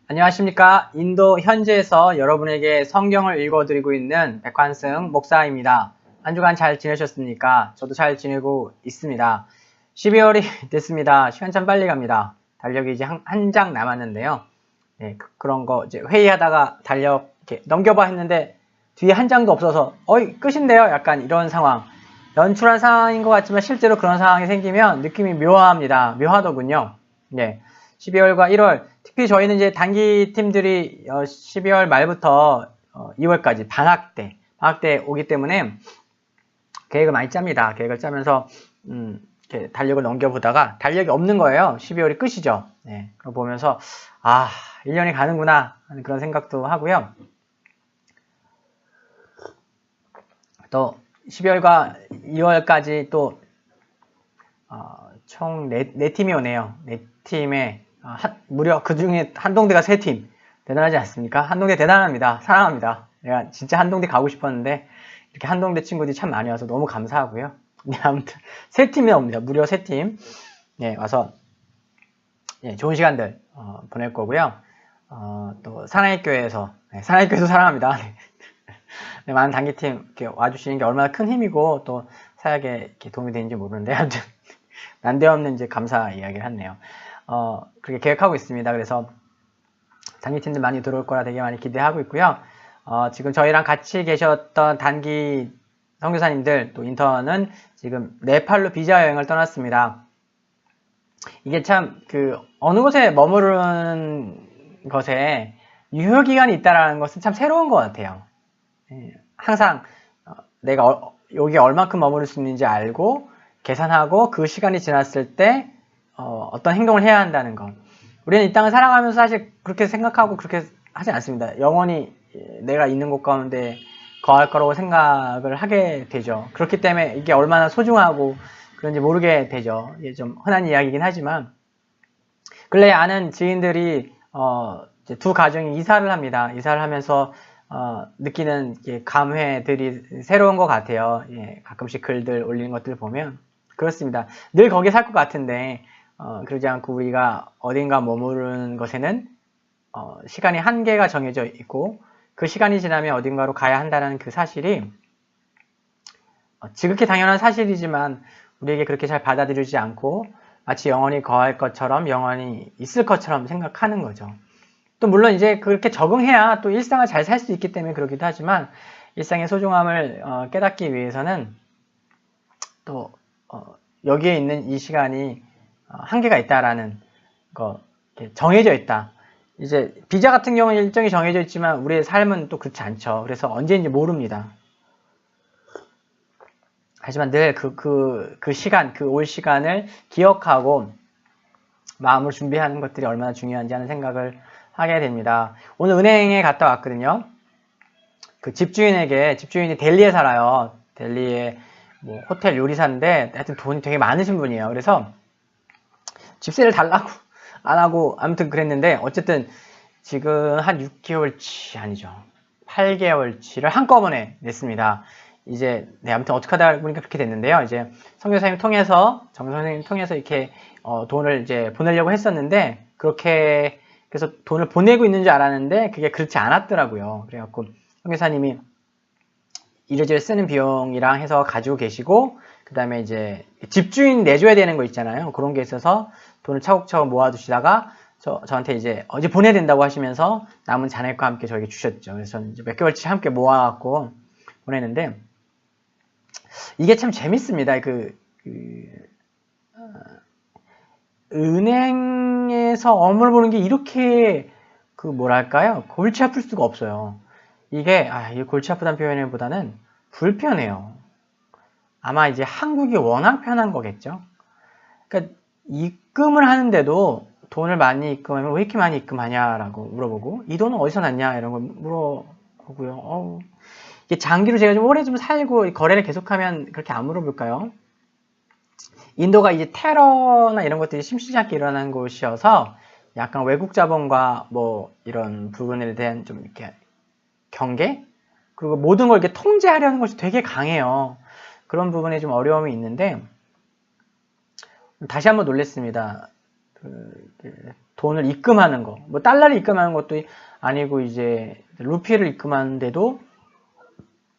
안녕하십니까. 인도 현지에서 여러분에게 성경을 읽어드리고 있는 백환승 목사입니다. 한 주간 잘 지내셨습니까? 저도 잘 지내고 있습니다. 12월이 됐습니다. 시간 참 빨리 갑니다. 달력이 이제 한 장 남았는데요. 네, 그런 거 이제 회의하다가 달력 이렇게 넘겨봐 했는데 뒤에 한 장도 없어서 끝인데요. 약간 이런 상황. 연출한 상황인 것 같지만 실제로 그런 상황이 생기면 느낌이 묘합니다. 묘하더군요. 네. 12월과 1월, 특히 저희는 이제 단기 팀들이 12월 말부터 2월까지 방학 때 오기 때문에 계획을 많이 짭니다. 계획을 짜면서 이렇게 달력을 넘겨보다가 달력이 없는 거예요. 12월이 끝이죠. 네, 그거 보면서 1년이 가는구나 하는 그런 생각도 하고요. 또 12월과 2월까지 또 총 4팀이 오네요. 4팀에 무려 그 중에 한동대가 3팀. 대단하지 않습니까? 한동대 대단합니다. 사랑합니다. 내가 진짜 한동대 가고 싶었는데 이렇게 한동대 친구들이 참 많이 와서 너무 감사하고요. 네, 아무튼 3팀이 옵니다. 무려 3팀. 네, 와서 좋은 시간들 보낼 거고요. 또 사나이교회에서 사나이교회도 사랑합니다. 네, 많은 단기팀 이렇게 와주시는 게 얼마나 큰 힘이고 또 사역에 이렇게 도움이 되는지 모르는데 아무튼 난데없는 이제 감사 이야기를 했네요. 그렇게 계획하고 있습니다. 그래서 단기팀들 많이 들어올 거라 되게 많이 기대하고 있고요. 지금 저희랑 같이 계셨던 단기 선교사님들 또 인턴은 지금 네팔로 비자 여행을 떠났습니다. 이게 참 어느 곳에 머무르는 것에 유효 기간이 있다라는 것은 참 새로운 것 같아요. 항상 내가 여기 얼만큼 머무를 수 있는지 알고 계산하고 그 시간이 지났을 때 어떤 행동을 해야 한다는 것. 우리는 이 땅을 살아가면서 사실 그렇게 생각하고 그렇게 하지 않습니다. 영원히 내가 있는 곳 가운데 거할 거라고 생각을 하게 되죠. 그렇기 때문에 이게 얼마나 소중하고 그런지 모르게 되죠. 이게 좀 흔한 이야기이긴 하지만 근래 아는 지인들이 이제 두 가정이 이사를 합니다. 이사를 하면서 느끼는 감회들이 새로운 것 같아요. 가끔씩 글들 올리는 것들 보면 그렇습니다. 늘 거기에 살 것 같은데 그러지 않고 우리가 어딘가 머무르는 것에는 시간이 한계가 정해져 있고 그 시간이 지나면 어딘가로 가야 한다는 그 사실이 지극히 당연한 사실이지만 우리에게 그렇게 잘 받아들이지 않고 마치 영원히 거할 것처럼 영원히 있을 것처럼 생각하는 거죠. 또 물론 이제 그렇게 적응해야 또 일상을 잘 살 수 있기 때문에 그러기도 하지만 일상의 소중함을 깨닫기 위해서는 또 여기에 있는 이 시간이 한계가 있다라는 거 정해져 있다. 이제 비자 같은 경우는 일정이 정해져 있지만 우리의 삶은 또 그렇지 않죠. 그래서 언제인지 모릅니다. 하지만 늘 그 시간, 그 올 시간을 기억하고 마음을 준비하는 것들이 얼마나 중요한지 하는 생각을 하게 됩니다. 오늘 은행에 갔다 왔거든요. 그 집주인이 델리에 살아요. 델리에 뭐 호텔 요리사인데 하여튼 돈이 되게 많으신 분이에요. 그래서 집세를 달라고 안 하고 아무튼 그랬는데 어쨌든 지금 한 6개월치 아니죠. 8개월치를 한꺼번에 냈습니다. 이제 아무튼 어떻게 하다 보니까 그렇게 됐는데요. 이제 정선생님 통해서 이렇게 돈을 이제 보내려고 했었는데 그렇게 그래서 돈을 보내고 있는 줄 알았는데 그게 그렇지 않았더라고요. 그래갖고 선교사님이 이래저래 쓰는 비용이랑 해서 가지고 계시고 그 다음에 이제 집주인 내줘야 되는 거 있잖아요. 그런 게 있어서 돈을 차곡차곡 모아두시다가 저한테 이제 어제 보내야 된다고 하시면서 남은 잔액과 함께 저에게 주셨죠. 그래서 이제 몇 개월치 함께 모아갖고 보내는데 이게 참 재밌습니다. 은행에서 업무를 보는 게 이렇게 뭐랄까요? 골치 아플 수가 없어요. 이게 골치 아프다는 표현보다는 불편해요. 아마 이제 한국이 워낙 편한 거겠죠. 그러니까 입금을 하는데도 돈을 많이 입금하면 왜 이렇게 많이 입금하냐라고 물어보고 이 돈은 어디서 났냐 이런 걸 물어보고요. 이게 장기로 제가 좀 오래 좀 살고 거래를 계속하면 그렇게 안 물어볼까요? 인도가 이제 테러나 이런 것들이 심심치 않게 일어나는 곳이어서 약간 외국 자본과 뭐 이런 부분에 대한 좀 이렇게 경계? 그리고 모든 걸 이렇게 통제하려는 것이 되게 강해요. 그런 부분에 좀 어려움이 있는데 다시 한번 놀랬습니다. 돈을 입금하는 거, 뭐 달러를 입금하는 것도 아니고 이제 루피를 입금하는데도,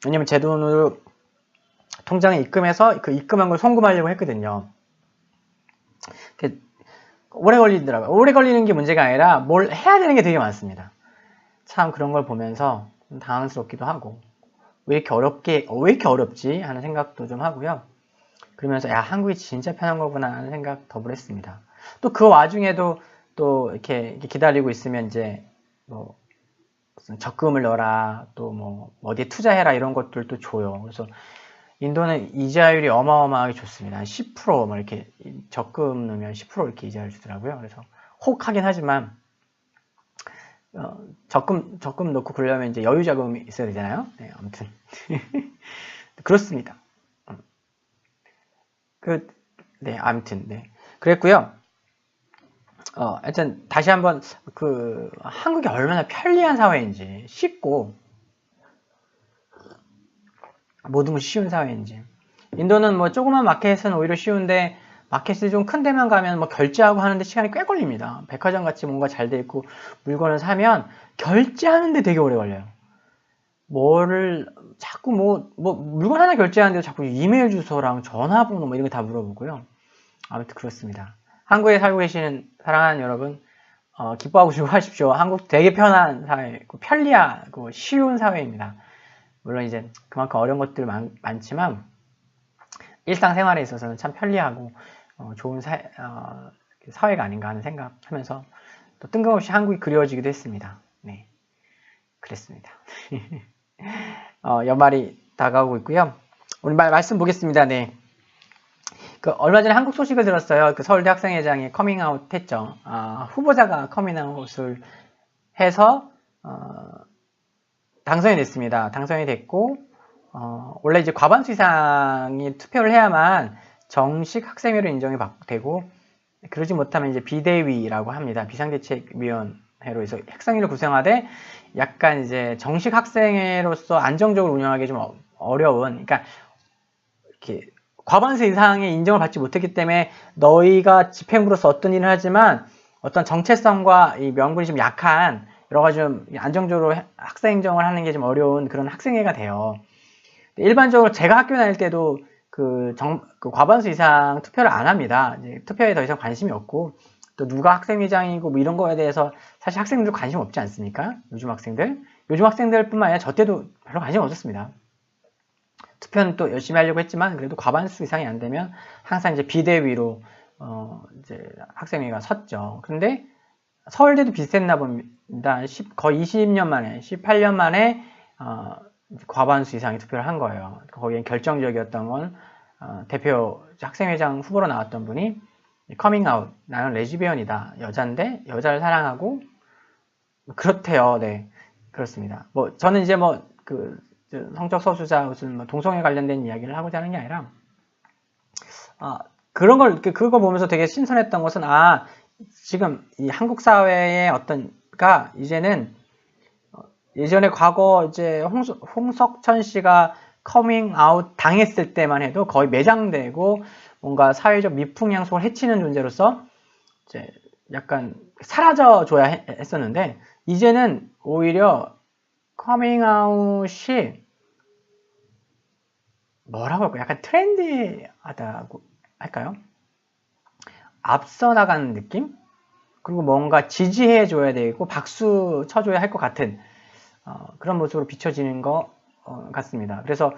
왜냐면 제 돈을 통장에 입금해서 그 입금한 걸 송금하려고 했거든요. 오래 걸리더라고요. 오래 걸리는 게 문제가 아니라 뭘 해야 되는 게 되게 많습니다. 참 그런 걸 보면서 당황스럽기도 하고, 왜 이렇게 어렵지 하는 생각도 좀 하고요. 그러면서 야, 한국이 진짜 편한 거구나 하는 생각 더불어 했습니다. 또 그 와중에도 또 이렇게 기다리고 있으면 이제 뭐 무슨 적금을 넣어라, 또 뭐 어디에 투자해라 이런 것들도 줘요. 그래서 인도는 이자율이 어마어마하게 좋습니다. 한 10%, 뭐 이렇게 적금 넣으면 10% 이렇게 이자를 주더라고요. 그래서 혹하긴 하지만, 적금 넣고 그러려면 이제 여유 자금이 있어야 되잖아요. 네, 아무튼. 그렇습니다. 네, 아무튼, 네. 그랬고요. 하여튼, 다시 한번, 한국이 얼마나 편리한 사회인지, 쉽고, 모든 건 쉬운 사회인지. 인도는 뭐 조그만 마켓은 오히려 쉬운데, 마켓이 좀 큰 데만 가면 뭐 결제하고 하는데 시간이 꽤 걸립니다. 백화점 같이 뭔가 잘 돼 있고, 물건을 사면 결제하는데 되게 오래 걸려요. 자꾸 물건 하나 결제하는데도 자꾸 이메일 주소랑 전화번호 뭐 이런 거 다 물어보고요. 아무튼 그렇습니다. 한국에 살고 계시는 사랑하는 여러분, 기뻐하고 즐거워하십시오. 한국 되게 편한 사회, 편리하고 쉬운 사회입니다. 물론 이제 그만큼 어려운 것들 많지만 일상생활에 있어서는 참 편리하고 좋은 사회가 아닌가 하는 생각하면서 또 뜬금없이 한국이 그리워지기도 했습니다. 네, 그랬습니다. 연말이 다가오고 있고요. 오늘 말씀 보겠습니다. 네. 얼마 전에 한국 소식을 들었어요. 서울대 학생회장이 커밍아웃 했죠. 후보자가 커밍아웃을 해서, 당선이 됐습니다. 당선이 됐고, 원래 이제 과반수 이상이 투표를 해야만 정식 학생회로 인정이 되고, 그러지 못하면 이제 비대위라고 합니다. 비상대책위원회로 해서 학생회를 구성하되 약간 이제 정식 학생회로서 안정적으로 운영하기 좀 어려운, 그러니까 이렇게 과반수 이상의 인정을 받지 못했기 때문에 너희가 집행부로서 어떤 일을 하지만 어떤 정체성과 이 명분이 좀 약한 여러 가지 좀 안정적으로 학생 행정을 하는 게 좀 어려운 그런 학생회가 돼요. 일반적으로 제가 학교 다닐 때도 과반수 이상 투표를 안 합니다. 이제 투표에 더 이상 관심이 없고, 또 누가 학생회장이고 뭐 이런 거에 대해서 사실 학생들 관심 없지 않습니까? 요즘 학생들뿐만 아니라 저 때도 별로 관심 없었습니다. 투표는 또 열심히 하려고 했지만 그래도 과반수 이상이 안 되면 항상 이제 비대위로 이제 학생회가 섰죠. 그런데 서울대도 비슷했나 봅니다. 거의 20년 만에, 18년 만에 과반수 이상의 투표를 한 거예요. 거기에 결정적이었던 건 대표 학생회장 후보로 나왔던 분이 커밍아웃, 나는 레즈비언이다, 여잔데 여자를 사랑하고 그렇대요. 네, 그렇습니다. 뭐 저는 이제 성적 서수자 무슨 동성애 관련된 이야기를 하고자 하는 게 아니라 그거 보면서 되게 신선했던 것은 지금 이 한국 사회의 이제는 예전에 과거 이제 홍석천 씨가 커밍아웃 당했을 때만 해도 거의 매장되고 뭔가 사회적 미풍양속을 해치는 존재로서 이제 약간 사라져줘야 했었는데, 이제는 오히려 커밍아웃이 뭐라고 할까요? 약간 트렌디하다고 할까요? 앞서 나가는 느낌? 그리고 뭔가 지지해줘야 되고 박수 쳐줘야 할 것 같은 그런 모습으로 비춰지는 것 같습니다. 그래서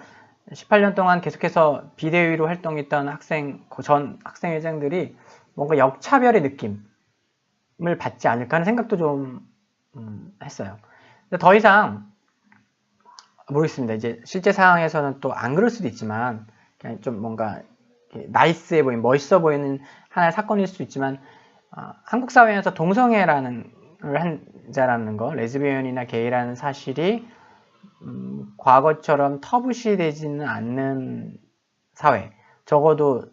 18년 동안 계속해서 비대위로 활동했던 전 학생회장들이 뭔가 역차별의 느낌을 받지 않을까 하는 생각도 좀 했어요. 더 이상 모르겠습니다. 이제 실제 상황에서는 또 안 그럴 수도 있지만 그냥 좀 뭔가 나이스해 보이는, 멋있어 보이는 하나의 사건일 수도 있지만 한국 사회에서 동성애라는 한 자라는 거, 레즈비언이나 게이라는 사실이 과거처럼 터부시되지는 않는 사회, 적어도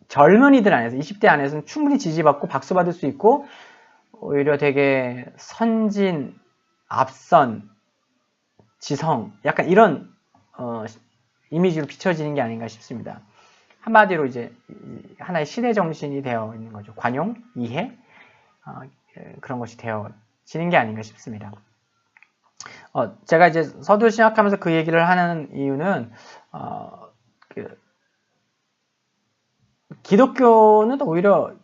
젊은이들 안에서, 20대 안에서는 충분히 지지받고 박수받을 수 있고 오히려 되게 선진, 앞선, 지성, 약간 이런 이미지로 비춰지는 게 아닌가 싶습니다. 한마디로 이제 하나의 시대 정신이 되어 있는 거죠. 관용, 이해. 그런 것이 되어지는 게 아닌가 싶습니다. 제가 이제 서두 시작하면서 그 얘기를 하는 이유는 기독교는 오히려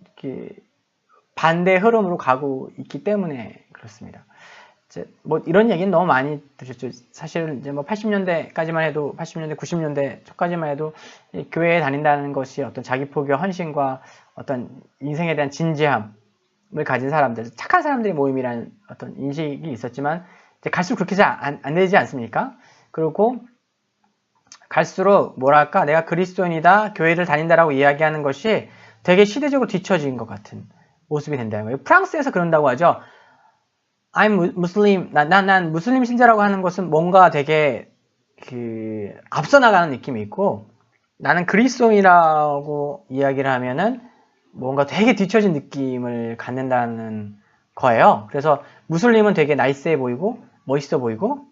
반대 흐름으로 가고 있기 때문에 그렇습니다. 뭐 이런 얘기는 너무 많이 들으셨죠. 사실 이제 뭐 80년대까지만 해도 80년대, 90년대 초까지만 해도 교회에 다닌다는 것이 어떤 자기 포기와 헌신과 어떤 인생에 대한 진지함을 가진 사람들, 착한 사람들의 모임이라는 어떤 인식이 있었지만 이제 갈수록 그렇게 잘 안 되지 않습니까? 그리고 갈수록 뭐랄까 내가 그리스도인이다, 교회를 다닌다라고 이야기하는 것이 되게 시대적으로 뒤처진 것 같은 모습이 된다는 거예요. 프랑스에서 그런다고 하죠. I'm Muslim, 난 무슬림 신자라고 하는 것은 뭔가 되게 앞서 나가는 느낌이 있고, 나는 그리스도인이라고 이야기를 하면은 뭔가 되게 뒤처진 느낌을 갖는다는 거예요. 그래서 무슬림은 되게 나이스해 보이고 멋있어 보이고,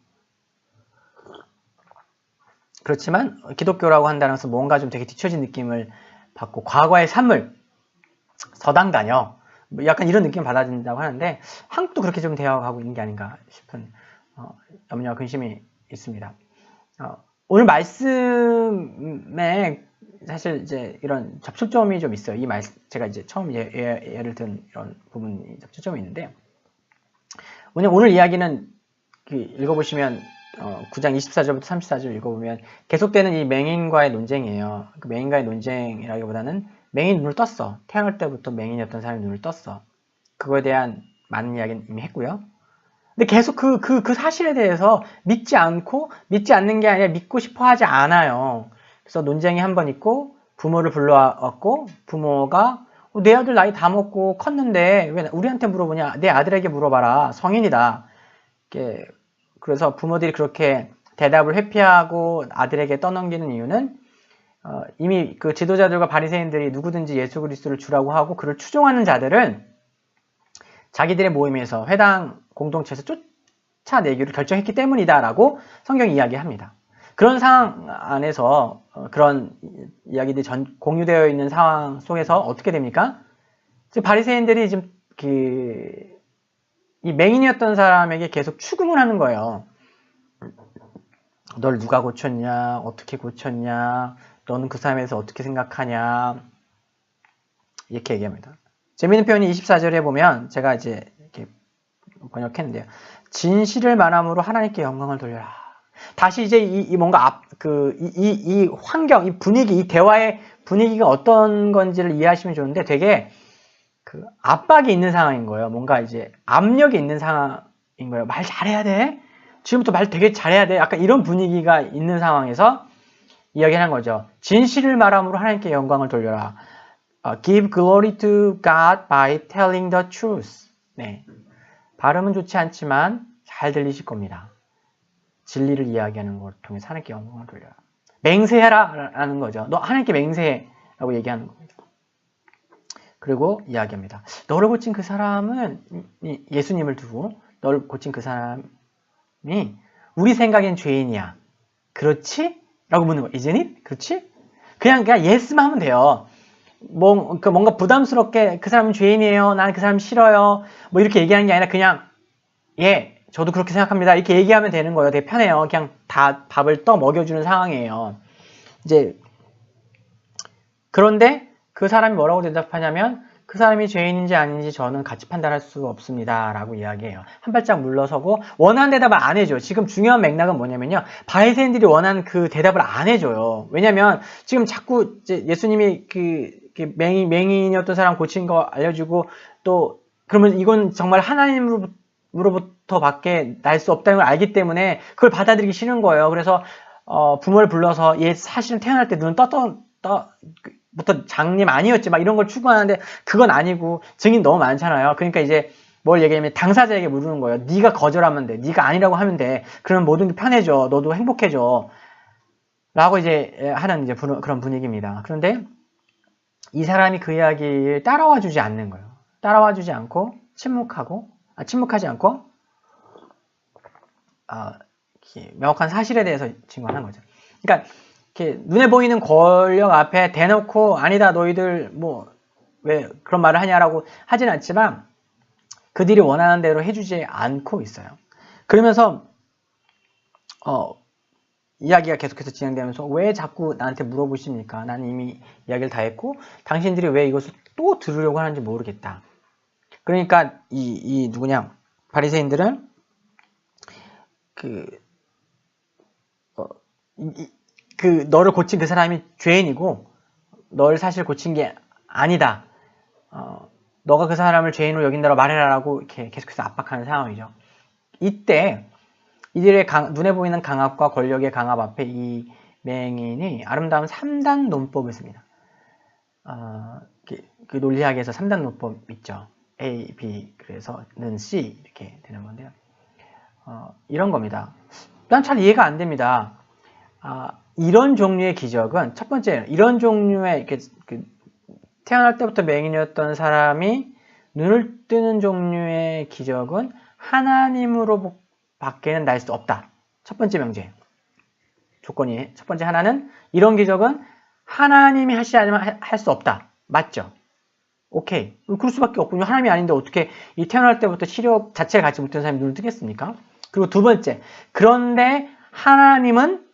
그렇지만 기독교라고 한다는 것은 뭔가 좀 되게 뒤처진 느낌을 받고 과거의 산물, 서당 다녀, 약간 이런 느낌을 받아진다고 하는데 한국도 그렇게 좀 되어가고 있는 게 아닌가 싶은 염려와 근심이 있습니다. 오늘 말씀에 사실 이제 이런 접촉점이 좀 있어요. 제가 이제 처음 예를 든 이런 부분이 접촉점이 있는데, 오늘 이야기는 읽어보시면 9장 24절부터 34절 읽어보면 계속되는 이 맹인과의 논쟁이에요. 그 맹인과의 논쟁이라기보다는 맹인 눈을 떴어. 태어날 때부터 맹인이었던 사람이 눈을 떴어. 그거에 대한 많은 이야기는 이미 했고요. 근데 계속 그 사실에 대해서 믿지 않는 게 아니라 믿고 싶어 하지 않아요. 그래서 논쟁이 한 번 있고 부모를 불러왔고 부모가 내 아들 나이 다 먹고 컸는데 왜 우리한테 물어보냐? 내 아들에게 물어봐라. 성인이다. 그래서 부모들이 그렇게 대답을 회피하고 아들에게 떠넘기는 이유는 이미 그 지도자들과 바리새인들이 누구든지 예수 그리스도를 주라고 하고 그를 추종하는 자들은 자기들의 모임에서 회당 공동체에서 쫓아내기로 결정했기 때문이다라고 성경이 이야기합니다. 그런 상황 안에서 그런 이야기들이 공유되어 있는 상황 속에서 어떻게 됩니까? 바리새인들이 지금 이 맹인이었던 사람에게 계속 추궁을 하는 거예요. 널 누가 고쳤냐? 어떻게 고쳤냐? 너는 그 사람에서 어떻게 생각하냐? 이렇게 얘기합니다. 재미있는 표현이 24절에 보면 제가 이제 이렇게 번역했는데요. 진실을 말함으로 하나님께 영광을 돌려라. 다시 이제 뭔가 이 환경, 이 분위기, 이 대화의 분위기가 어떤 건지를 이해하시면 좋은데 되게 압박이 있는 상황인 거예요. 뭔가 이제 압력이 있는 상황인 거예요. 말 잘해야 돼. 지금부터 말 되게 잘해야 돼. 약간 이런 분위기가 있는 상황에서 이야기하는 거죠. 진실을 말함으로 하나님께 영광을 돌려라. Give glory to God by telling the truth. 네. 발음은 좋지 않지만 잘 들리실 겁니다. 진리를 이야기하는 걸 통해서 하나님께 영광을 돌려라. 맹세해라 라는 거죠. 너 하나님께 맹세해 라고 얘기하는 겁니다. 그리고 이야기합니다. 너를 고친 그 사람은 예수님을 두고 너를 고친 그 사람이 우리 생각엔 죄인이야. 그렇지? 라고 묻는 거예요. Isn't it? 그렇지? 그냥 예스만 하면 돼요. 뭔가 부담스럽게 그 사람은 죄인이에요. 나는 그 사람 싫어요. 뭐 이렇게 얘기하는 게 아니라 그냥 예, 저도 그렇게 생각합니다. 이렇게 얘기하면 되는 거예요. 되게 편해요. 그냥 다 밥을 떠 먹여주는 상황이에요. 이제 그런데 그 사람이 뭐라고 대답하냐면 그 사람이 죄인인지 아닌지 저는 같이 판단할 수 없습니다. 라고 이야기해요. 한 발짝 물러서고 원하는 대답을 안 해줘요. 지금 중요한 맥락은 뭐냐면요. 바리새인들이 원하는 그 대답을 안 해줘요. 왜냐면 지금 자꾸 예수님이 맹인이었던 사람 고친 거 알려주고 또 그러면 이건 정말 하나님으로부터 밖에 날 수 없다는 걸 알기 때문에 그걸 받아들이기 싫은 거예요. 그래서 부모를 불러서 얘 사실은 태어날 때 눈 부터 장님 아니었지 막 이런 걸 추구하는데 그건 아니고 증인 너무 많잖아요. 그러니까 이제 뭘 얘기하면 당사자에게 물으는 거예요. 네가 거절하면 돼. 네가 아니라고 하면 돼. 그러면 모든 게 편해져. 너도 행복해져. 라고 이제 하는 이제 그런 분위기입니다. 그런데 이 사람이 그 이야기를 따라와 주지 않는 거예요. 따라와 주지 않고 침묵하지 않고 명확한 사실에 대해서 증거하는 거죠. 그러니까 이렇게 눈에 보이는 권력 앞에 대놓고 아니다 너희들 뭐 왜 그런 말을 하냐라고 하진 않지만 그들이 원하는 대로 해주지 않고 있어요. 그러면서 이야기가 계속해서 진행되면서 왜 자꾸 나한테 물어보십니까? 나는 이미 이야기를 다 했고 당신들이 왜 이것을 또 들으려고 하는지 모르겠다. 그러니까 이 누구냐? 바리새인들은 너를 고친 그 사람이 죄인이고 너를 사실 고친 게 아니다. 너가 그 사람을 죄인으로 여긴다고 말해라라고 이렇게 계속해서 압박하는 상황이죠. 이때 이들의 눈에 보이는 강압과 권력의 강압 앞에 이 맹인이 아름다운 3단 논법을 씁니다. 그 논리학에서 3단 논법 있죠. A, B, 그래서는 C 이렇게 되는 건데요. 이런 겁니다. 난 잘 이해가 안 됩니다. 이런 종류의 기적은 첫 번째 이런 종류의 이렇게 태어날 때부터 맹인이었던 사람이 눈을 뜨는 종류의 기적은 하나님으로 밖에는 날 수 없다. 첫 번째 명제. 조건이 첫 번째 하나는 이런 기적은 하나님이 하시지 않으면 할 수 없다. 맞죠? 오케이. 그럴 수밖에 없군요. 하나님이 아닌데 어떻게 이 태어날 때부터 시력 자체를 갖지 못한 사람이 눈을 뜨겠습니까? 그리고 두 번째. 그런데 하나님은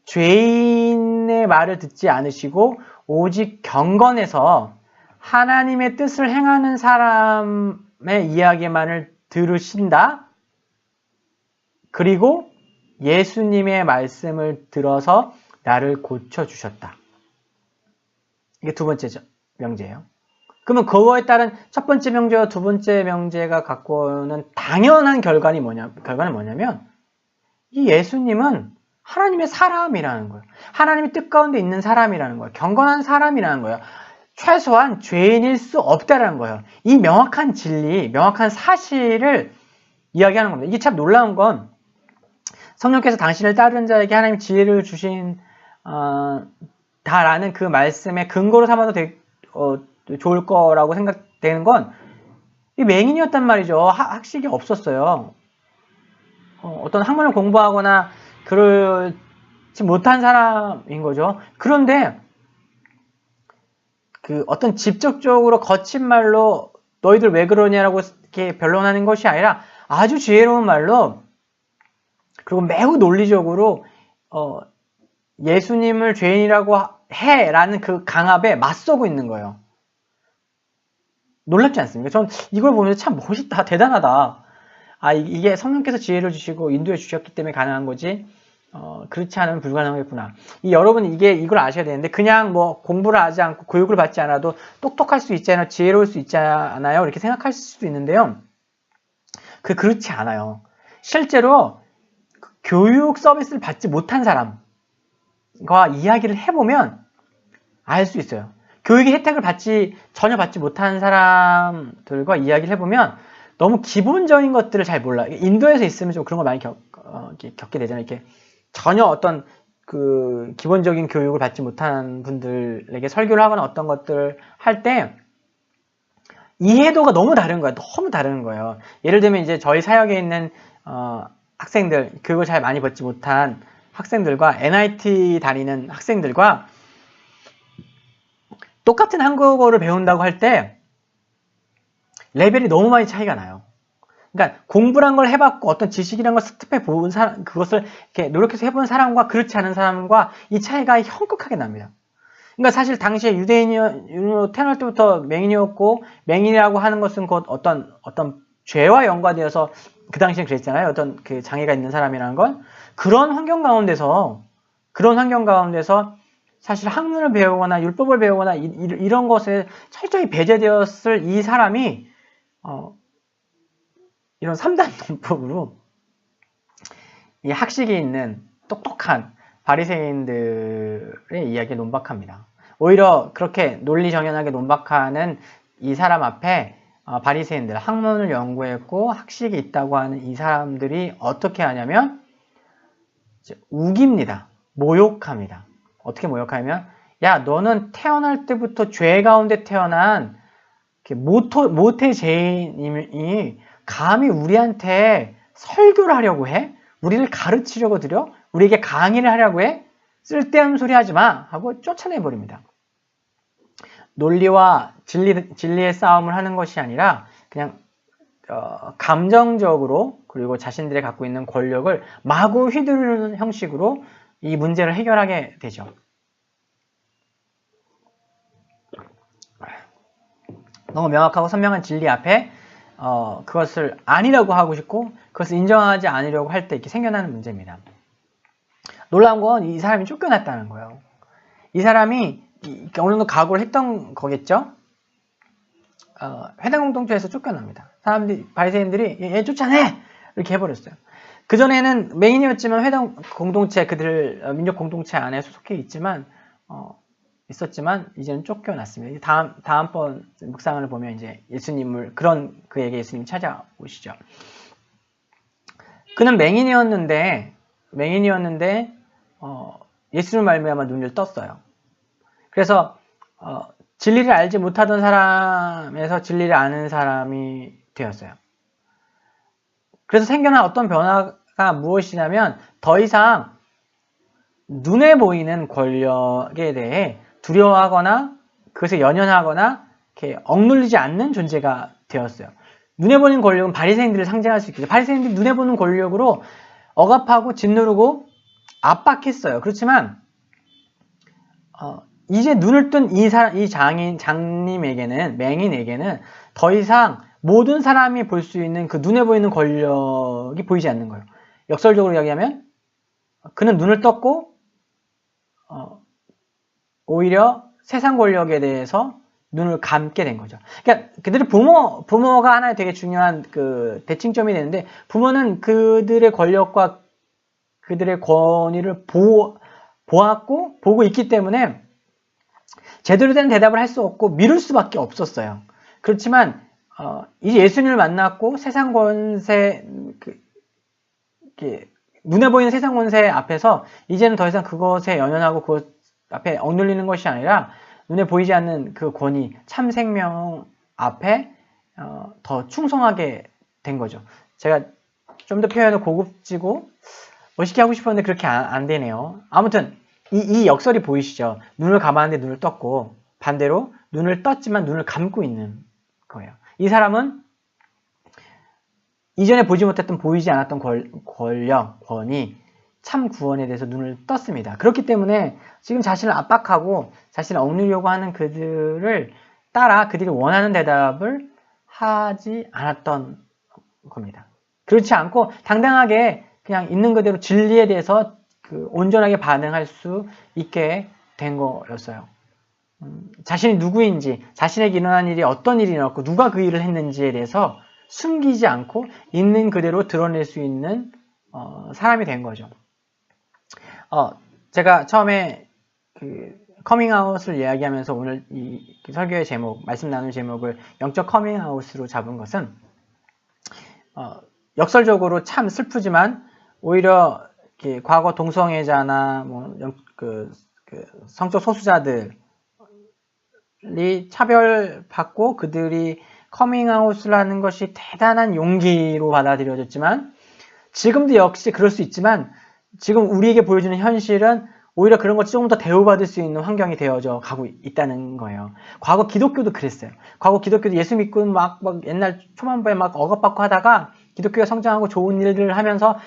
죄인의 말을 듣지 않으시고 오직 경건해서 하나님의 뜻을 행하는 사람의 이야기만을 들으신다. 그리고 예수님의 말씀을 들어서 나를 고쳐주셨다. 이게 두 번째 명제예요. 그러면 그거에 따른 첫 번째 명제와 두 번째 명제가 갖고 오는 당연한 결과는 뭐냐면 이 예수님은 하나님의 사람이라는 거예요. 하나님의 뜻 가운데 있는 사람이라는 거예요. 경건한 사람이라는 거예요. 최소한 죄인일 수 없다라는 거예요. 이 명확한 진리, 명확한 사실을 이야기하는 겁니다. 이게 참 놀라운 건 성령께서 당신을 따르는 자에게 하나님이 지혜를 주신 다라는 그 말씀의 근거로 삼아도 좋을 거라고 생각되는 건 이 맹인이었단 말이죠. 학식이 없었어요. 어떤 학문을 공부하거나 그렇지 못한 사람인 거죠. 그런데 어떤 직접적으로 거친 말로 너희들 왜 그러냐라고 이렇게 변론하는 것이 아니라 아주 지혜로운 말로 그리고 매우 논리적으로 예수님을 죄인이라고 해라는 그 강압에 맞서고 있는 거예요. 놀랍지 않습니까? 전 이걸 보면서 참 멋있다, 대단하다. 이게 성령께서 지혜를 주시고 인도해 주셨기 때문에 가능한 거지. 그렇지 않으면 불가능하겠구나. 여러분 이걸 아셔야 되는데 그냥 뭐 공부를 하지 않고 교육을 받지 않아도 똑똑할 수 있잖아요, 지혜로울 수 있잖아요, 이렇게 생각하실 수도 있는데요. 그렇지 않아요. 실제로 교육 서비스를 받지 못한 사람과 이야기를 해보면 알 수 있어요. 교육의 혜택을 전혀 받지 못한 사람들과 이야기를 해보면 너무 기본적인 것들을 잘 몰라. 인도에서 있으면 좀 그런 거 많이 겪게 되잖아요. 이렇게 전혀 어떤 기본적인 교육을 받지 못한 분들에게 설교를 하거나 어떤 것들을 할 때 이해도가 너무 다른 거예요. 너무 다른 거예요. 예를 들면 이제 저희 사역에 있는 학생들, 교육을 잘 많이 받지 못한 학생들과 NIT 다니는 학생들과 똑같은 한국어를 배운다고 할 때 레벨이 너무 많이 차이가 나요. 그러니까 공부란 걸 해봤고 어떤 지식이란 걸 습득해 본 사람, 그것을 이렇게 노력해서 해본 사람과 그렇지 않은 사람과 이 차이가 현격하게 납니다. 그러니까 사실 당시에 유대인이 태어날 때부터 맹인이었고 맹인이라고 하는 것은 곧 어떤 죄와 연관되어서 그 당시엔 그랬잖아요. 어떤 그 장애가 있는 사람이라는 건 그런 환경 가운데서 사실 학문을 배우거나 율법을 배우거나 이런 것에 철저히 배제되었을 이 사람이 이런 3단 논법으로 이 학식이 있는 똑똑한 바리새인들의 이야기에 논박합니다. 오히려 그렇게 논리정연하게 논박하는 이 사람 앞에 바리새인들, 학문을 연구했고 학식이 있다고 하는 이 사람들이 어떻게 하냐면 우깁니다. 모욕합니다. 어떻게 모욕하냐면 야, 너는 태어날 때부터 죄 가운데 태어난 모태 죄인이 감히 우리한테 설교를 하려고 해? 우리를 가르치려고 들여? 우리에게 강의를 하려고 해? 쓸데없는 소리 하지 마! 하고 쫓아내버립니다. 논리와 진리의 싸움을 하는 것이 아니라 그냥 감정적으로 그리고 자신들이 갖고 있는 권력을 마구 휘두르는 형식으로 이 문제를 해결하게 되죠. 너무 명확하고 선명한 진리 앞에 그것을 아니라고 하고 싶고 그것을 인정하지 않으려고 할 때 이렇게 생겨나는 문제입니다. 놀라운 건 이 사람이 쫓겨났다는 거예요. 이 사람이 어느 정도 각오를 했던 거겠죠? 회당 공동체에서 쫓겨납니다. 사람들이, 바리새인들이 얘 쫓아내! 이렇게 해버렸어요. 그전에는 맹인이었지만 회당 공동체, 그들 민족 공동체 안에 소속해 있었지만 이제는 쫓겨났습니다. 다음번 묵상을 보면 이제 예수님을, 그에게 예수님이 찾아오시죠. 그는 맹인이었는데 예수를 말미암아 눈을 떴어요. 그래서 진리를 알지 못하던 사람에서 진리를 아는 사람이 되었어요. 그래서 생겨난 어떤 변화가 무엇이냐면 더 이상 눈에 보이는 권력에 대해 두려워하거나 그것에 연연하거나 이렇게 억눌리지 않는 존재가 되었어요. 눈에 보이는 권력은 바리새인들을 상징할 수 있겠죠. 바리새인들이 눈에 보는 권력으로 억압하고 짓누르고 압박했어요. 그렇지만 이제 눈을 뜬 이 장님에게는, 맹인에게는 더 이상 모든 사람이 볼 수 있는 그 눈에 보이는 권력이 보이지 않는 거예요. 역설적으로 이야기하면 그는 눈을 떴고 오히려 세상 권력에 대해서 눈을 감게 된 거죠. 그러니까 그들의 부모가 하나의 되게 중요한 그 대칭점이 되는데, 부모는 그들의 권력과 그들의 권위를 보고 있기 때문에 제대로 된 대답을 할 수 없고 미룰 수밖에 없었어요. 그렇지만 이제 예수님을 만났고 세상 권세, 눈에 보이는 세상 권세 앞에서 이제는 더 이상 그것에 연연하고 그것 앞에 억눌리는 것이 아니라 눈에 보이지 않는 그 권위, 참 생명 앞에 더 충성하게 된 거죠. 제가 좀 더 표현을 고급지고 멋있게 하고 싶었는데 그렇게 안 되네요. 아무튼 이 역설이 보이시죠? 눈을 감았는데 눈을 떴고, 반대로 눈을 떴지만 눈을 감고 있는 거예요. 이 사람은 이전에 보지 못했던, 보이지 않았던 권력, 권위, 참 구원에 대해서 눈을 떴습니다. 그렇기 때문에 지금 자신을 압박하고 자신을 억누려고 하는 그들을 따라 그들이 원하는 대답을 하지 않았던 겁니다. 그렇지 않고 당당하게 그냥 있는 그대로 진리에 대해서 온전하게 반응할 수 있게 된 거였어요. 자신이 누구인지, 자신에게 일어난 일이 어떤 일이 일어났고 누가 그 일을 했는지에 대해서 숨기지 않고 있는 그대로 드러낼 수 있는 사람이 된 거죠. 제가 처음에 커밍아웃을 이야기하면서 오늘 이 설교의 제목, 말씀 나눌 제목을 영적 커밍아웃으로 잡은 것은 역설적으로 참 슬프지만 오히려 과거 동성애자나 성적 소수자들이 차별받고 그들이 커밍아웃을 하는 것이 대단한 용기로 받아들여졌지만, 지금도 역시 그럴 수 있지만 지금 우리에게 보여주는 현실은 오히려 그런 걸 조금 더 대우받을 수 있는 환경이 되어져 가고 있다는 거예요. 과거 기독교도 그랬어요. 과거 기독교도 예수 믿고 막 옛날 초반부에 막 억압받고 하다가 기독교가 성장하고 좋은 일들을 하면서 막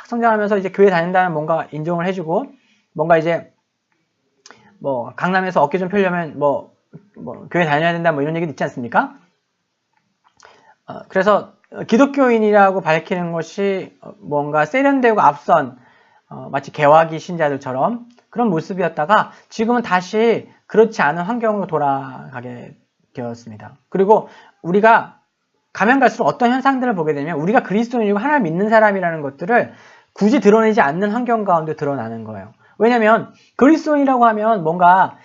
성장하면서 이제 교회 다닌다면 뭔가 인정을 해주고, 뭔가 이제 강남에서 어깨 좀 펴려면 교회 다녀야 된다 이런 얘기도 있지 않습니까? 그래서 기독교인이라고 밝히는 것이 뭔가 세련되고 앞선 마치 개화기 신자들처럼 그런 모습이었다가 지금은 다시 그렇지 않은 환경으로 돌아가게 되었습니다. 그리고 우리가 가면 갈수록 어떤 현상들을 보게 되면 우리가 그리스도인이고 하나님 믿는 사람이라는 것들을 굳이 드러내지 않는 환경 가운데 드러나는 거예요. 왜냐면 그리스도인이라고 하면 뭔가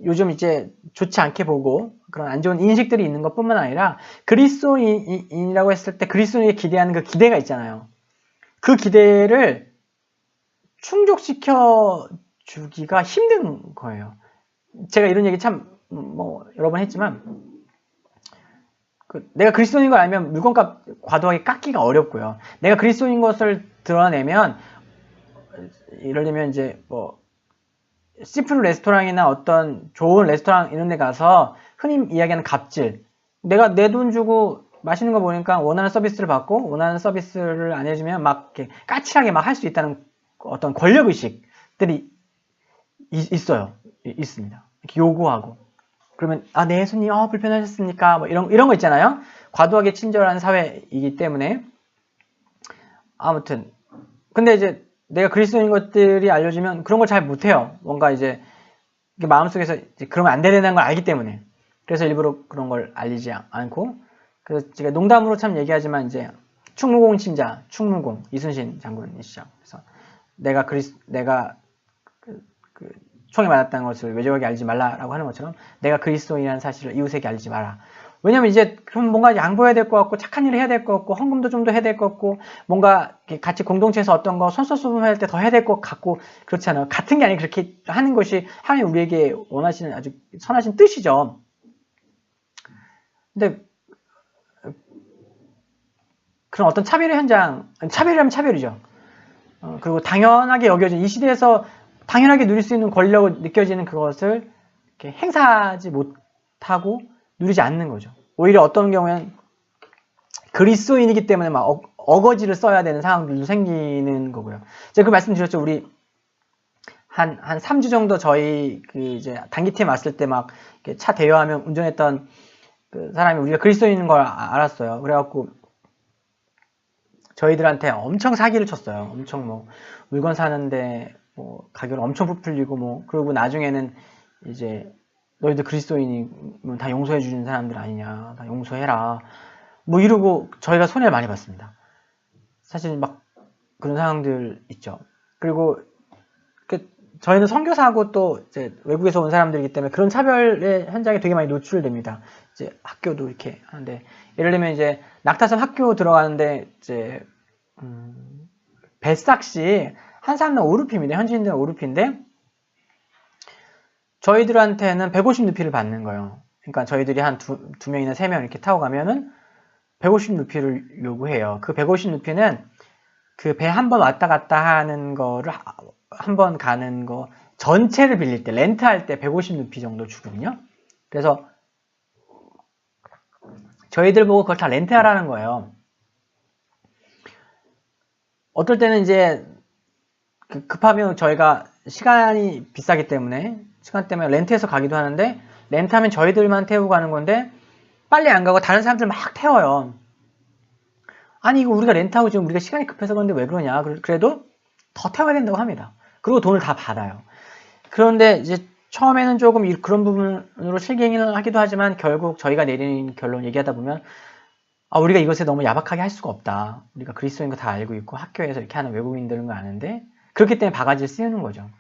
요즘 이제 좋지 않게 보고 그런 안 좋은 인식들이 있는 것뿐만 아니라 그리스도인이라고 했을 때 그리스도인에게 기대하는 그 기대가 있잖아요. 그 기대를 충족시켜 주기가 힘든 거예요. 제가 이런 얘기 참 여러 번 했지만 내가 그리스도인인 걸 알면 물건값 과도하게 깎기가 어렵고요. 내가 그리스도인인 것을 드러내면 예를 들면 이제 시푸드 레스토랑이나 어떤 좋은 레스토랑 이런 데 가서 흔히 이야기하는 갑질, 내가 내 돈 주고 맛있는 거 보니까 원하는 서비스를 받고 원하는 서비스를 안 해주면 막 이렇게 까칠하게 막 할 수 있다는 어떤 권력의식들이 있어요. 있습니다. 이렇게 요구하고. 그러면, 아, 네, 손님, 불편하셨습니까? 뭐 이런 거 있잖아요. 과도하게 친절한 사회이기 때문에. 아무튼. 근데 이제 내가 그리스도인 것들이 알려주면 그런 걸 잘 못해요. 뭔가 이제 마음속에서 이제 그러면 안 되는 걸 알기 때문에. 그래서 일부러 그런 걸 알리지 않고. 그래서 제가 농담으로 참 얘기하지만 이제 충무공 친자, 충무공, 이순신 장군이시죠. 그래서 내가 총에 맞았다는 것을 외적에게 알리지 말라라고 하는 것처럼 내가 그리스도인이라는 사실을 이웃에게 알리지 마라. 왜냐면 이제 그럼 뭔가 양보해야 될 것 같고 착한 일을 해야 될 것 같고 헌금도 좀 더 해야 될 것 같고 뭔가 같이 공동체에서 어떤 거 솔선수범할 때 더 해야 될 것 같고 그렇잖아요. 같은 게 아니라 그렇게 하는 것이 하나님 우리에게 원하시는 아주 선하신 뜻이죠. 근데 그런 어떤 차별의 현장, 차별이라면 차별이죠. 그리고 당연하게 여겨진 이 시대에서 당연하게 누릴 수 있는 권력을 느껴지는 그것을 이렇게 행사하지 못하고 누리지 않는 거죠. 오히려 어떤 경우에는 그리스도인이기 때문에 막 어거지를 써야 되는 상황들도 생기는 거고요. 제가 그 말씀드렸죠. 우리 한 3주 정도 저희 이제 단기팀 왔을 때 막 차 대여하며 운전했던 그 사람이 우리가 그리스도인인 걸 알았어요. 그래갖고 저희들한테 엄청 사기를 쳤어요. 엄청 뭐 물건 사는데 뭐 가격을 엄청 부풀리고 뭐 그리고 나중에는 이제 너희들 그리스도인이면 다 용서해 주는 사람들 아니냐, 다 용서해라 뭐 이러고 저희가 손해를 많이 봤습니다. 사실 막 그런 상황들 있죠. 그리고 저희는 선교사하고 또 이제 외국에서 온 사람들이기 때문에 그런 차별의 현장에 되게 많이 노출됩니다. 이제 학교도 이렇게 하는데 예를 들면 이제 낙타섬 학교 들어가는데 이제 뱃삭시 한 사람당 5루피입니다. 현지인들은 5루피인데 저희들한테는 150루피를 받는 거예요. 그러니까 저희들이 한 두 명이나 3명 이렇게 타고 가면은 150루피를 요구해요. 그 150루피는 그 배 한 번 왔다 갔다 하는 거를 한 번 가는 거 전체를 빌릴 때 렌트할 때 150루피 정도 주거든요. 그래서 저희들 보고 그걸 다 렌트하라는 거예요. 어떨 때는 이제 급하면 저희가 시간이 비싸기 때문에 시간 때문에 렌트해서 가기도 하는데 렌트하면 저희들만 태우고 가는 건데 빨리 안 가고 다른 사람들 막 태워요. 아니 이거 우리가 렌트하고 지금 우리가 시간이 급해서 그런데 왜 그러냐. 그래도 더 태워야 된다고 합니다. 그리고 돈을 다 받아요. 그런데 이제 처음에는 조금 그런 부분으로 실갱이를 하기도 하지만 결국 저희가 내리는 결론 얘기하다 보면 우리가 이것에 너무 야박하게 할 수가 없다. 우리가 그리스도인 거 다 알고 있고 학교에서 이렇게 하는 외국인들은 거 아는데 그렇기 때문에 바가지를 씌우는 거죠.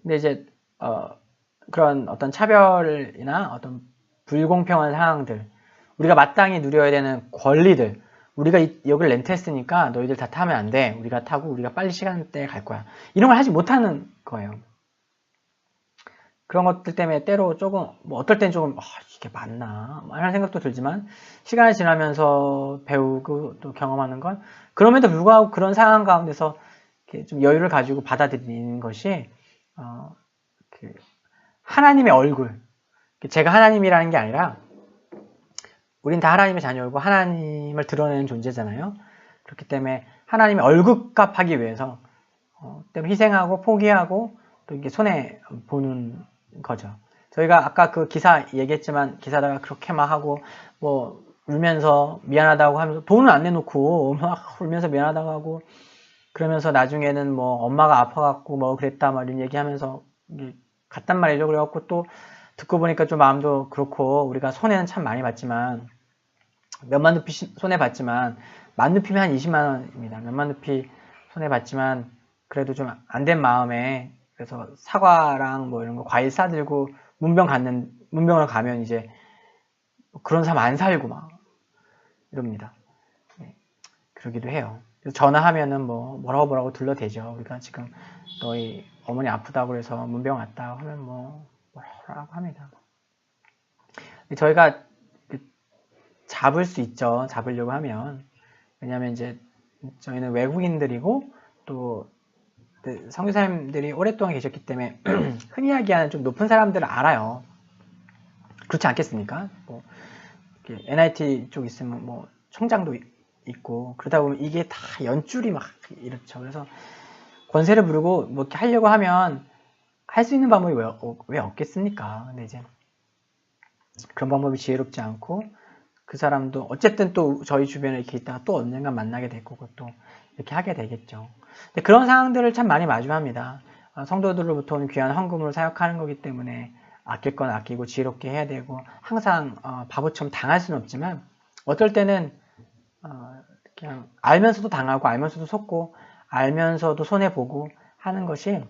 근데 이제 그런 어떤 차별이나 어떤 불공평한 상황들 우리가 마땅히 누려야 되는 권리들 우리가 여기를 렌트했으니까 너희들 다 타면 안 돼. 우리가 타고 우리가 빨리 시간대에 갈 거야. 이런 걸 하지 못하는 거예요. 그런 것들 때문에 때로 조금 뭐 어떨 땐 조금 이게 맞나 하는 생각도 들지만 시간이 지나면서 배우고 또 경험하는 건 그럼에도 불구하고 그런 상황 가운데서 이렇게 좀 여유를 가지고 받아들이는 것이 하나님의 얼굴 제가 하나님이라는 게 아니라 우린 다 하나님의 자녀이고 하나님을 드러내는 존재잖아요. 그렇기 때문에 하나님의 얼굴값 하기 위해서 때로 희생하고 포기하고 또 이게 손해 보는 거죠. 저희가 아까 그 기사 얘기했지만 기사다가 그렇게 막 하고 뭐 울면서 미안하다고 하면서 돈을 안 내놓고 막 울면서 미안하다고 하고 그러면서 나중에는 뭐 엄마가 아파갖고 뭐 그랬다 막 이런 얘기하면서 갔단 말이죠. 그래갖고 또 듣고 보니까 좀 마음도 그렇고 우리가 손해는 참 많이 봤지만 몇만 루피 손해 봤지만 만 루피면 한 20만 원입니다. 몇만 루피 손해 봤지만 그래도 좀 안 된 마음에 그래서 사과랑 뭐 이런 거 과일 싸들고 문병을 가면 이제 그런 사람 안 살고 막 이럽니다. 네, 그러기도 해요. 그래서 전화하면은 뭐라고 둘러대죠. 우리가 지금 너희 어머니 아프다고 그래서 문병 왔다 하면 뭐라고 합니다. 저희가 잡을 수 있죠. 잡으려고 하면. 왜냐면 이제 저희는 외국인들이고 또 선교사님들이 오랫동안 계셨기 때문에 흔히 이야기하는 좀 높은 사람들을 알아요. 그렇지 않겠습니까? NIT 쪽 있으면 뭐 총장도 있고 그러다 보면 이게 다 연줄이 막 이렇죠. 그래서 권세를 부르고 뭐 이렇게 하려고 하면 할 수 있는 방법이 왜 없겠습니까? 근데 이제 그런 방법이 지혜롭지 않고 그 사람도 어쨌든 또 저희 주변에 이렇게 있다가 또 언젠가 만나게 될 거고 또 이렇게 하게 되겠죠. 근데 그런 상황들을 참 많이 마주합니다. 성도들로부터 오는 귀한 헌금으로 사역하는 거기 때문에 아낄 건 아끼고 지혜롭게 해야 되고 항상 바보처럼 당할 수는 없지만 어떨 때는 그냥 알면서도 당하고 알면서도 속고 알면서도 손해보고 하는 것이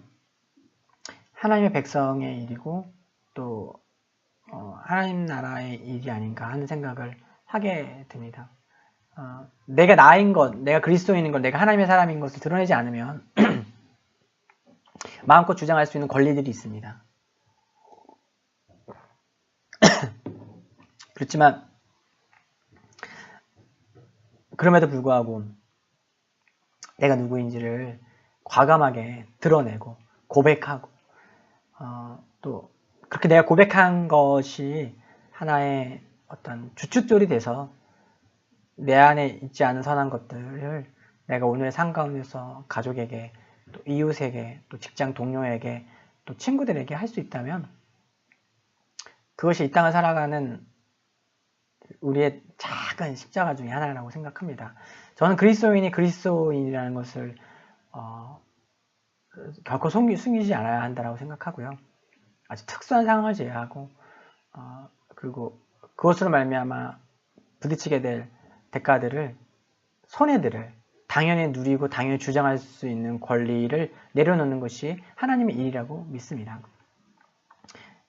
하나님의 백성의 일이고 또 하나님 나라의 일이 아닌가 하는 생각을 하게 됩니다. 내가 나인 것, 내가 그리스도인인 것, 내가 하나님의 사람인 것을 드러내지 않으면 마음껏 주장할 수 있는 권리들이 있습니다. 그렇지만 그럼에도 불구하고 내가 누구인지를 과감하게 드러내고 고백하고 또 그렇게 내가 고백한 것이 하나의 어떤 주춧돌이 돼서 내 안에 있지 않은 선한 것들을 내가 오늘의 삶 가운데서 가족에게 또 이웃에게 또 직장 동료에게 또 친구들에게 할 수 있다면 그것이 이 땅을 살아가는 우리의 작은 십자가 중에 하나라고 생각합니다. 저는 그리스도인이 그리스도인이라는 것을 결코 숨기지 않아야 한다고 생각하고요. 아주 특수한 상황을 제외하고 그리고 그것으로 말미암아 부딪히게 될 대가들을 손해들을 당연히 누리고 당연히 주장할 수 있는 권리를 내려놓는 것이 하나님의 일이라고 믿습니다.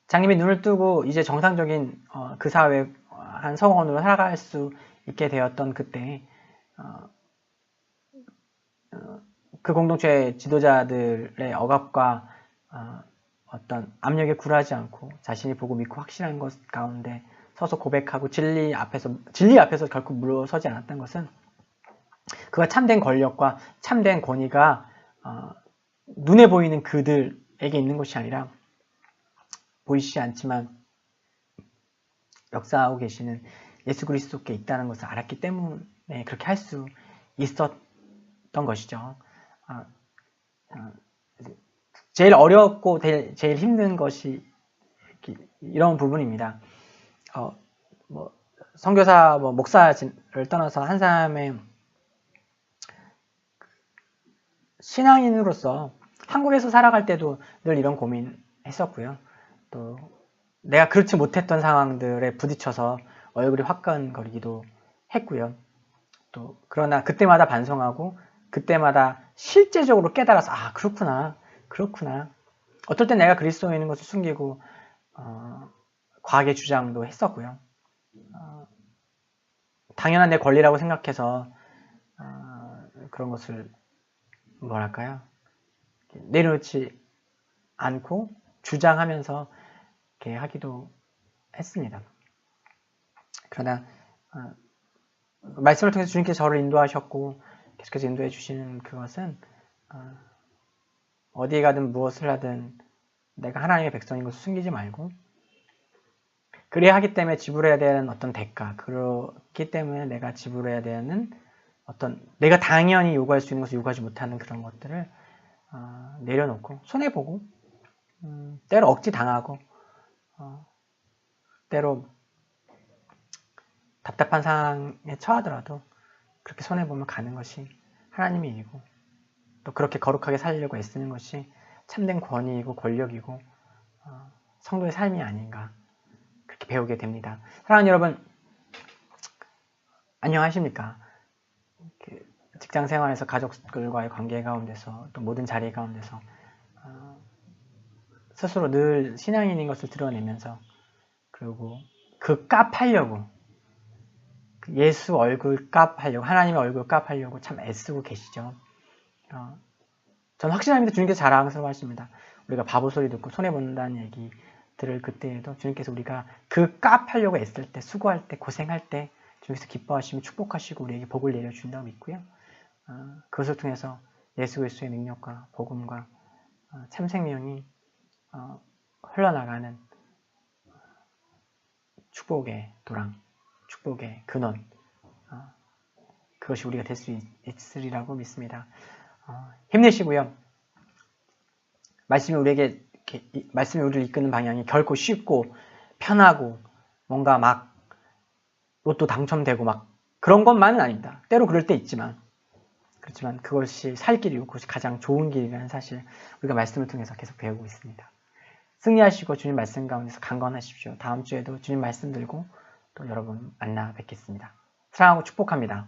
장님이 눈을 뜨고 이제 정상적인 그 사회 한 성원으로 살아갈 수 있게 되었던 그때 그 공동체 지도자들의 억압과 어떤 압력에 굴하지 않고 자신이 보고 믿고 확신한 것 가운데 서서 고백하고 진리 앞에서 결코 물러서지 않았던 것은 그가 참된 권력과 참된 권위가 눈에 보이는 그들에게 있는 것이 아니라 보이시지 않지만 역사하고 계시는 예수 그리스도께 있다는 것을 알았기 때문에 그렇게 할 수 있었던 것이죠. 제일 어렵고 제일 힘든 것이 이런 부분입니다. 선교사, 목사를 떠나서 한 사람의 신앙인으로서 한국에서 살아갈 때도 늘 이런 고민했었고요. 또 내가 그렇지 못했던 상황들에 부딪혀서 얼굴이 화끈거리기도 했고요. 또 그러나 그때마다 반성하고 그때마다 실제적으로 깨달아서 그렇구나. 어떨 땐 내가 그리스도인인 것을 숨기고 과하게 주장도 했었고요. 당연한 내 권리라고 생각해서 그런 것을 뭐랄까요? 내려놓지 않고 주장하면서 이렇게 하기도 했습니다. 그러나 말씀을 통해서 주님께서 저를 인도하셨고 계속해서 인도해 주시는 그것은 어디에 가든 무엇을 하든 내가 하나님의 백성인 것을 숨기지 말고 그래야 하기 때문에 지불해야 되는 어떤 대가 그렇기 때문에 내가 지불해야 되는 어떤 내가 당연히 요구할 수 있는 것을 요구하지 못하는 그런 것들을 내려놓고 손해보고 때로 억지 당하고 때로 답답한 상황에 처하더라도 그렇게 손해보면 가는 것이 하나님의 일이고 또 그렇게 거룩하게 살려고 애쓰는 것이 참된 권위이고 권력이고 성도의 삶이 아닌가 그렇게 배우게 됩니다. 사랑하는 여러분 안녕하십니까? 직장 생활에서 가족들과의 관계 가운데서 또 모든 자리 가운데서 스스로 늘 신앙인인 것을 드러내면서 그리고 그 값하려고 예수 얼굴 값하려고 하나님의 얼굴 값하려고 참 애쓰고 계시죠. 저는 확신합니다. 주님께서 자랑스러워하십니다. 우리가 바보 소리 듣고 손해본다는 얘기 들을 그때에도 주님께서 우리가 그 값하려고 애쓸 때 수고할 때 고생할 때 주님께서 기뻐하시며 축복하시고 우리에게 복을 내려준다고 믿고요. 그것을 통해서 예수 그리스도의 능력과 복음과 참 생명이 흘러나가는 축복의 도랑 축복의 근원, 그것이 우리가 될 수 있으리라고 믿습니다. 힘내시고요. 말씀이 우리를 이끄는 방향이 결코 쉽고 편하고 뭔가 막 로또 당첨되고 막 그런 것만은 아닙니다. 때로 그럴 때 있지만, 그렇지만 그것이 살 길이고 그것이 가장 좋은 길이라는 사실 우리가 말씀을 통해서 계속 배우고 있습니다. 승리하시고 주님 말씀 가운데서 강건하십시오. 다음 주에도 주님 말씀 들고 또 여러분 만나 뵙겠습니다. 사랑하고 축복합니다.